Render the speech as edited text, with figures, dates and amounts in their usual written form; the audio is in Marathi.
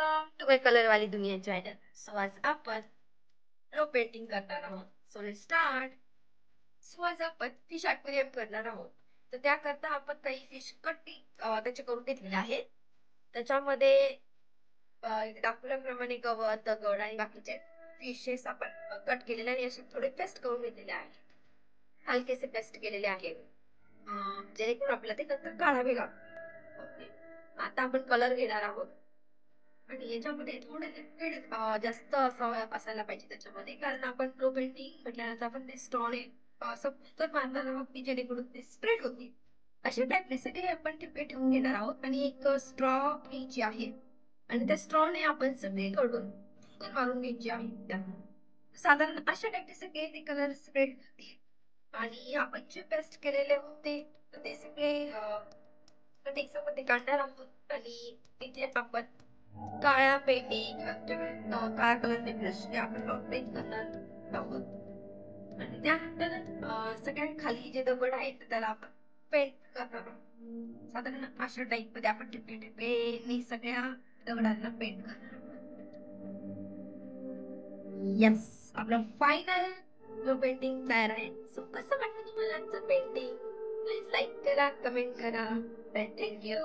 वेलकम टू माय कलर वाली दुनिया चॅनल. सो आज आपण रो पेंटिंग करणार आहोत. So let's start. सो आज आपण फिश अक्वेरियम करणार आहोत. तर त्याकरता आपण काही फिश त्याचे करून घेतलेले आहेत. त्याच्यामध्ये दाखवल्याप्रमाणे गवत, दगड आणि बाकीचे फिशेस आपण कट केलेले आणि असे थोडे पेस्ट करून घेतलेले आहेत. हलकेसे पेस्ट केलेले आहेत. जेणेकरून आपल्याला ते नंतर काढावे लागेल. ओके. आता आपण कलर घेणार आहोत. आणि याच्यामध्ये थोडे लिक्विड जास्त असायला पाहिजे त्याच्यामध्ये, कारण आपण लो पेंटिंग म्हटल्यानंतर आपण ते स्ट्रॉने असं तर मारणार आहोत की जेणेकरून ते स्प्रेड होतील. अशा टाईपने सगळे आपण टिपे ठेवून घेणार आहोत आणि एक स्ट्रॉ घ्यायची आहे आणि त्या स्ट्रॉने आपण सगळीकडून मारून घ्यायची आहे. साधारण अशा टाईपने सगळे ते कलर स्प्रेड होतील आणि आपण जे पेस्ट केलेले होते ते सगळे मध्ये काढणार आहोत आणि तिथे आपण काळ्या पेटी किंवा काळ्या कलरचे ब्रशने आपण पेंट करणार आहोत आणि त्यानंतर सगळ्यात खाली जे दगड आहेत त्याला आपण पेंट करणार आहोत. साधारण अशा टाईप मध्ये आपण टिपे टिपेने सगळ्या दगडांना पेंट करणार आहोत. यस, आपलं फायनल पेंटिंग तयार आहे. सो कसं वाटतं तुम्हाला आजचं पेंटिंग? प्लीज लाईक करा, कमेंट करा. थँक्यू.